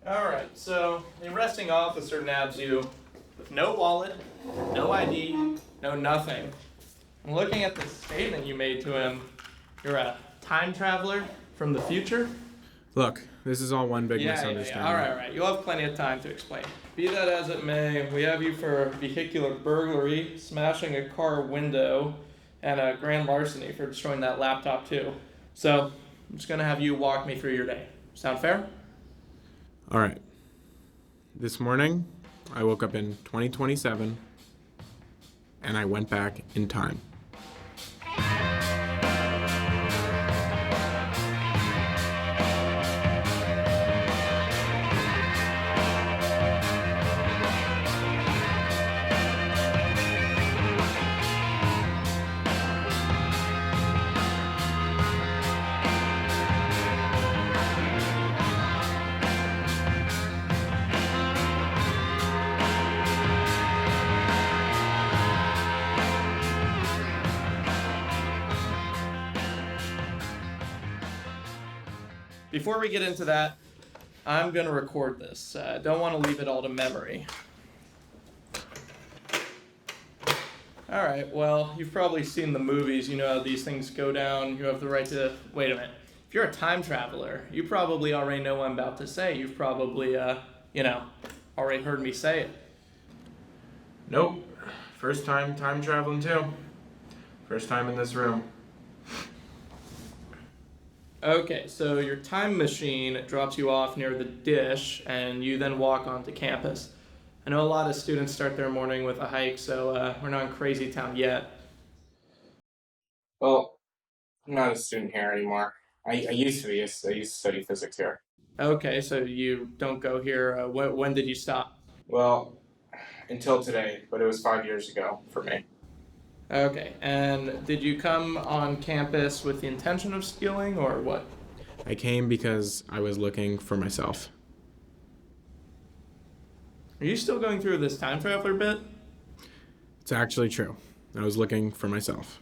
Alright, so the arresting officer nabs you with no wallet, no ID, no nothing. And looking at the statement you made to him, you're a time traveler from the future? Look, this is all one big misunderstanding. Alright. You'll have plenty of time to explain. Be that as it may, we have you for vehicular burglary, smashing a car window, and a grand larceny for destroying that laptop too. So, I'm just gonna have you walk me through your day. Sound fair? All right. This morning, I woke up in 2027, and I went back in time. Before we get into that, I'm going to record this. Don't want to leave it all to memory. Alright, well, you've probably seen the movies. You know how these things go down. You have the right to... Wait a minute. If you're a time traveler, you probably already know what I'm about to say. You've probably, already heard me say it. Nope. First time traveling too. First time in this room. Okay, so your time machine drops you off near the dish, and you then walk onto campus. I know a lot of students start their morning with a hike, so we're not in Crazy Town yet. Well, I'm not a student here anymore. I used to be. I used to study physics here. Okay, so you don't go here. When did you stop? Well, until today, but it was 5 years ago for me. Okay, and did you come on campus with the intention of stealing, or what? I came because I was looking for myself. Are you still going through this time traveler bit? It's actually true. I was looking for myself.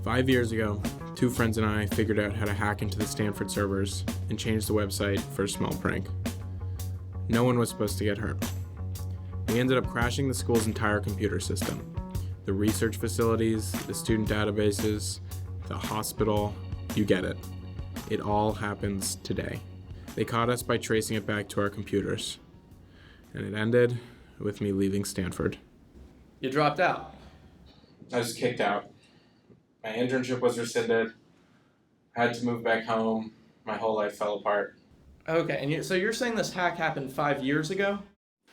5 years ago, two friends and I figured out how to hack into the Stanford servers and change the website for a small prank. No one was supposed to get hurt. We ended up crashing the school's entire computer system. The research facilities, the student databases, the hospital, you get it. It all happens today. They caught us by tracing it back to our computers. And it ended with me leaving Stanford. You dropped out. I was kicked out. My internship was rescinded. I had to move back home. My whole life fell apart. Okay, and so you're saying this hack happened 5 years ago?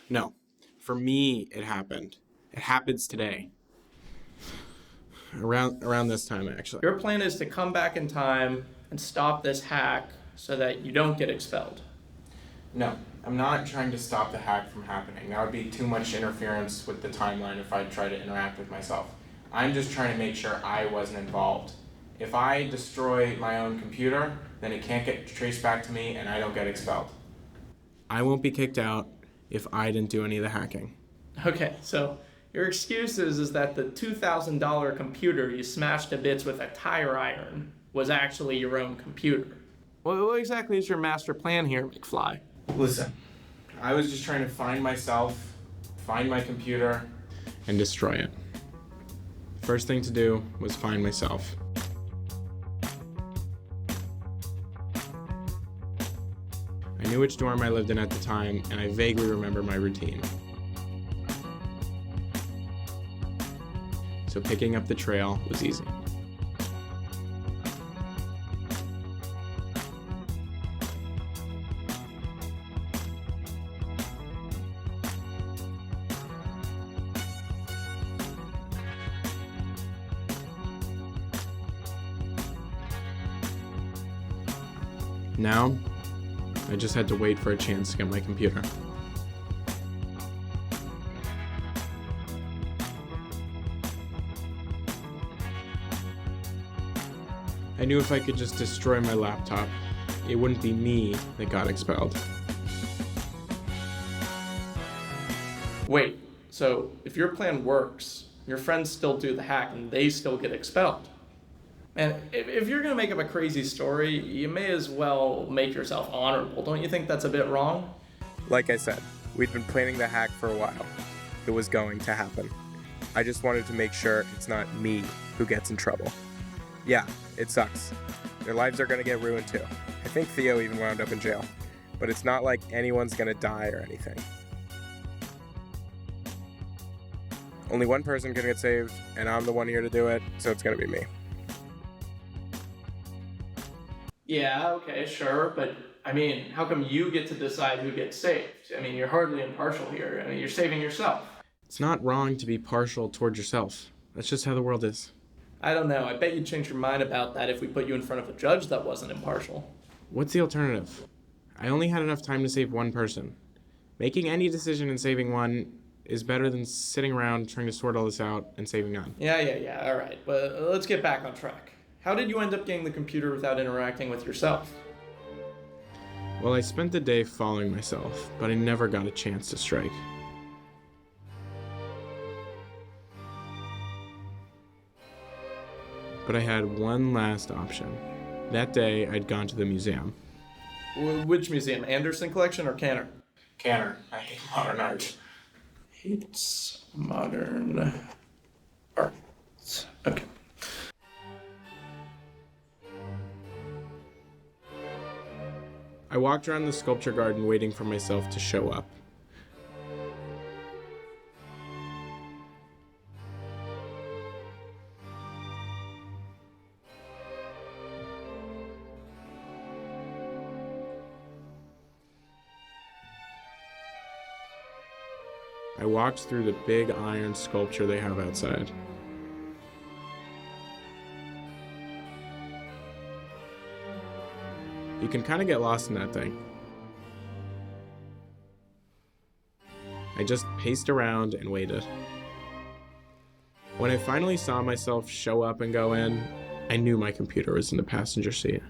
No, for me, it happened. It happens today. Around this time, actually. Your plan is to come back in time and stop this hack so that you don't get expelled. No, I'm not trying to stop the hack from happening. That would be too much interference with the timeline if I tried to interact with myself. I'm just trying to make sure I wasn't involved. If I destroy my own computer, then it can't get traced back to me and I don't get expelled. I won't be kicked out if I didn't do any of the hacking. Okay, so your excuse is that the $2,000 computer you smashed to bits with a tire iron was actually your own computer. Well, what exactly is your master plan here, McFly? Listen, I was just trying to find myself, find my computer, And destroy it. First thing to do was find myself. I knew which dorm I lived in at the time, and I vaguely remember my routine. So picking up the trail was easy. Now, I just had to wait for a chance to get my computer. I knew if I could just destroy my laptop, it wouldn't be me that got expelled. Wait, so if your plan works, your friends still do the hack and they still get expelled. And if you're gonna make up a crazy story, you may as well make yourself honorable. Don't you think that's a bit wrong? Like I said, we'd been planning the hack for a while. It was going to happen. I just wanted to make sure it's not me who gets in trouble. Yeah, it sucks. Their lives are gonna get ruined too. I think Theo even wound up in jail. But it's not like anyone's gonna die or anything. Only one person can get saved, and I'm the one here to do it, so it's gonna be me. Yeah, okay, sure, but I mean, how come you get to decide who gets saved? I mean, you're hardly impartial here. I mean, you're saving yourself. It's not wrong to be partial toward yourself. That's just how the world is. I don't know. I bet you'd change your mind about that if we put you in front of a judge that wasn't impartial. What's the alternative? I only had enough time to save one person. Making any decision and saving one is better than sitting around trying to sort all this out and saving none. Yeah, all right, but let's get back on track. How did you end up getting the computer without interacting with yourself? Well, I spent the day following myself, but I never got a chance to strike. But I had one last option. That day, I'd gone to the museum. Which museum? Anderson Collection or Canner? Canner, I hate modern art. Hates modern art. Okay. I walked around the sculpture garden waiting for myself to show up. I walked through the big iron sculpture they have outside. You can kind of get lost in that thing. I just paced around and waited. When I finally saw myself show up and go in, I knew my computer was in the passenger seat.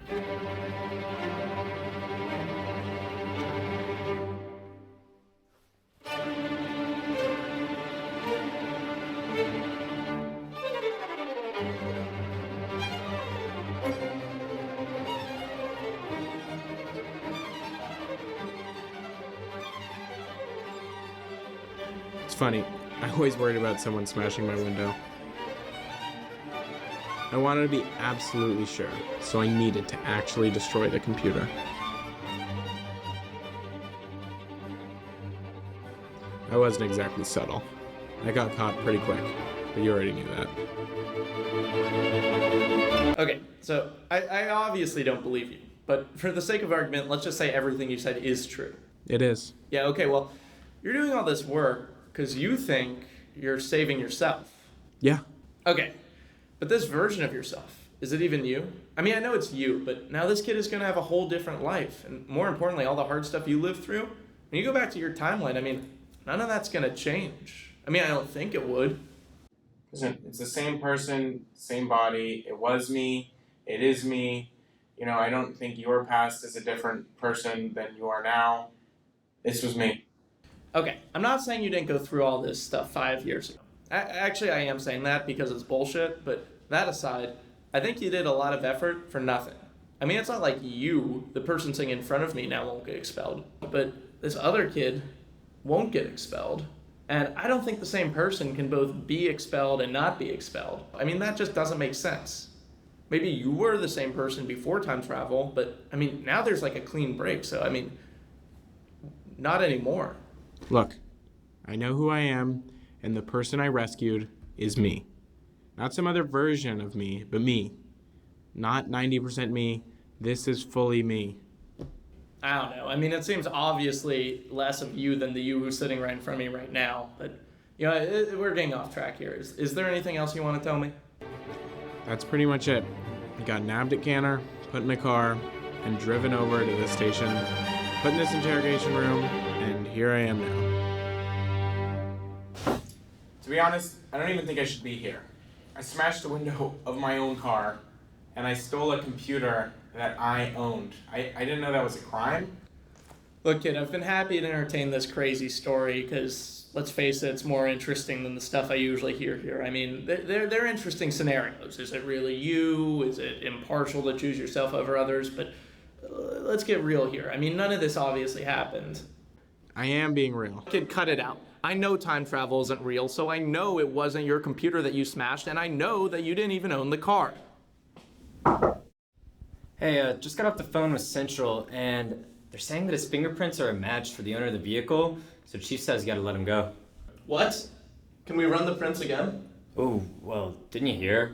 It's funny, I always worried about someone smashing my window. I wanted to be absolutely sure, so I needed to actually destroy the computer. I wasn't exactly subtle. I got caught pretty quick, but you already knew that. Okay, so I obviously don't believe you, but for the sake of argument, let's just say everything you said is true. It is. Yeah, okay, well, you're doing all this work because you think you're saving yourself. Yeah. Okay, but this version of yourself, is it even you? I mean, I know it's you, but now this kid is going to have a whole different life, and more importantly, all the hard stuff you lived through. When you go back to your timeline, I mean, none of that's going to change. I mean, I don't think it would. Listen, it's the same person, same body. It was me. It is me. You know, I don't think your past is a different person than you are now. This was me. Okay, I'm not saying you didn't go through all this stuff 5 years ago. Actually, I am saying that because it's bullshit, but that aside, I think you did a lot of effort for nothing. I mean, it's not like you, the person sitting in front of me now, won't get expelled, but this other kid won't get expelled. And I don't think the same person can both be expelled and not be expelled. I mean, that just doesn't make sense. Maybe you were the same person before time travel, but I mean, now there's like a clean break, so I mean, not anymore. Look, I know who I am, and the person I rescued is me. Not some other version of me, but me. Not 90% me. This is fully me. I don't know. I mean, it seems obviously less of you than the you who's sitting right in front of me right now. But, you know, we're getting off track here. Is there anything else you want to tell me? That's pretty much it. I got nabbed at Canner, put in a car, and driven over to the station, put in this interrogation room, and here I am now. To be honest, I don't even think I should be here. I smashed the window of my own car, and I stole a computer that I owned. I didn't know that was a crime. Look, kid, I've been happy to entertain this crazy story because, let's face it, it's more interesting than the stuff I usually hear here. I mean, they're interesting scenarios. Is it really you? Is it impartial to choose yourself over others? But let's get real here. I mean, none of this obviously happened. I am being real. Kid, cut it out. I know time travel isn't real, so I know it wasn't your computer that you smashed, and I know that you didn't even own the car. Hey, just got off the phone with Central, and they're saying that his fingerprints are a match for the owner of the vehicle, so Chief says you gotta let him go. What? Can we run the prints again? Oh, well, didn't you hear?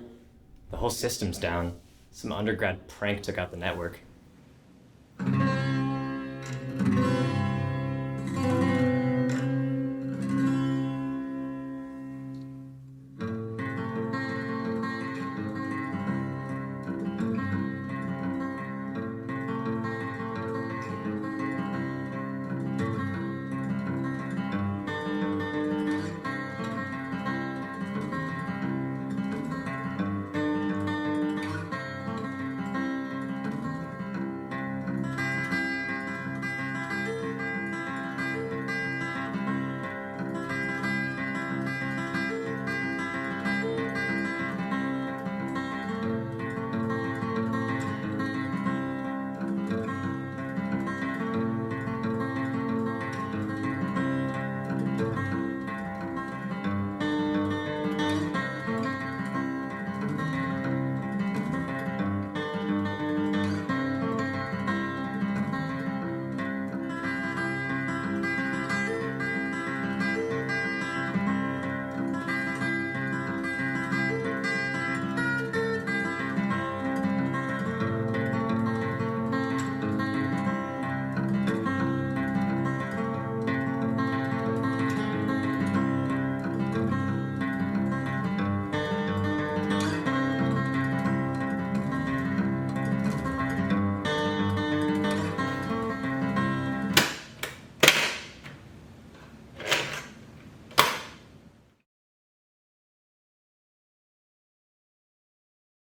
The whole system's down. Some undergrad prank took out the network.